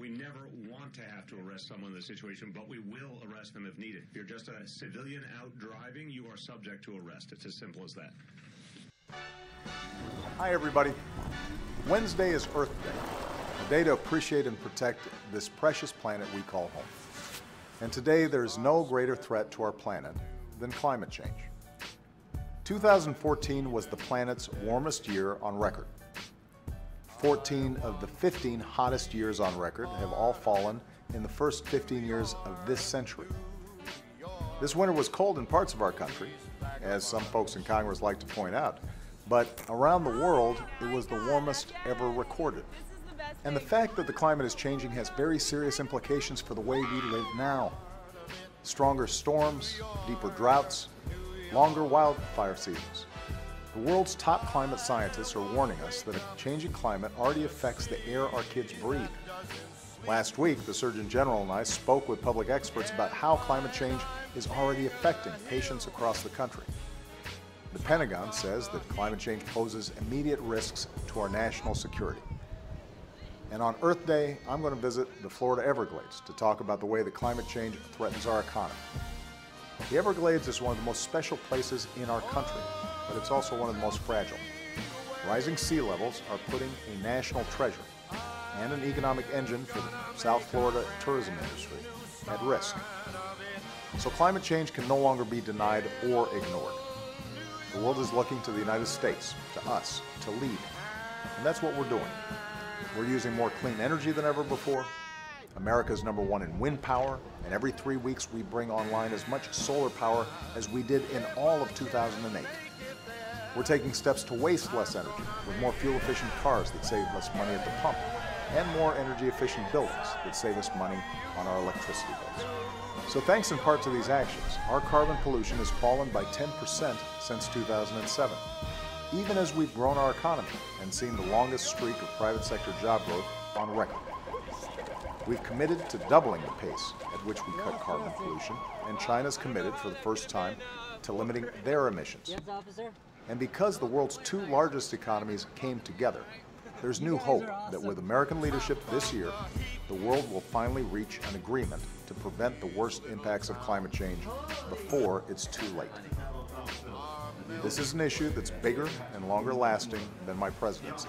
We never want to have to arrest someone in this situation, but we will arrest them if needed. If you're just a civilian out driving, you are subject to arrest. It's as simple as that. Hi, everybody. Wednesday is Earth Day, a day to appreciate and protect this precious planet we call home. And today, there's no greater threat to our planet than climate change. 2014 was the planet's warmest year on record. 14 of the 15 hottest years on record have all fallen in the first 15 years of this century. This winter was cold in parts of our country, as some folks in Congress like to point out, but around the world, it was the warmest ever recorded. And the fact that the climate is changing has very serious implications for the way we live now. Stronger storms, deeper droughts, longer wildfire seasons. The world's top climate scientists are warning us that a changing climate already affects the air our kids breathe. Last week, the Surgeon General and I spoke with public experts about how climate change is already affecting patients across the country. The Pentagon says that climate change poses immediate risks to our national security. And on Earth Day, I'm going to visit the Florida Everglades to talk about the way that climate change threatens our economy. The Everglades is one of the most special places in our country, but it's also one of the most fragile. Rising sea levels are putting a national treasure and an economic engine for the South Florida tourism industry at risk. So climate change can no longer be denied or ignored. The world is looking to the United States, to us, to lead. And that's what we're doing. We're using more clean energy than ever before. America's #1 in wind power, and every 3 weeks we bring online as much solar power as we did in all of 2008. We're taking steps to waste less energy with more fuel-efficient cars that save less money at the pump, and more energy-efficient buildings that save us money on our electricity bills. So thanks in part to these actions, our carbon pollution has fallen by 10% since 2007, even as we've grown our economy and seen the longest streak of private sector job growth on record. We've committed to doubling the pace at which we cut carbon pollution, and China's committed for the first time to limiting their emissions. Yes, officer. And because the world's two largest economies came together, there's new hope that with American leadership this year, the world will finally reach an agreement to prevent the worst impacts of climate change before it's too late. This is an issue that's bigger and longer lasting than my presidency.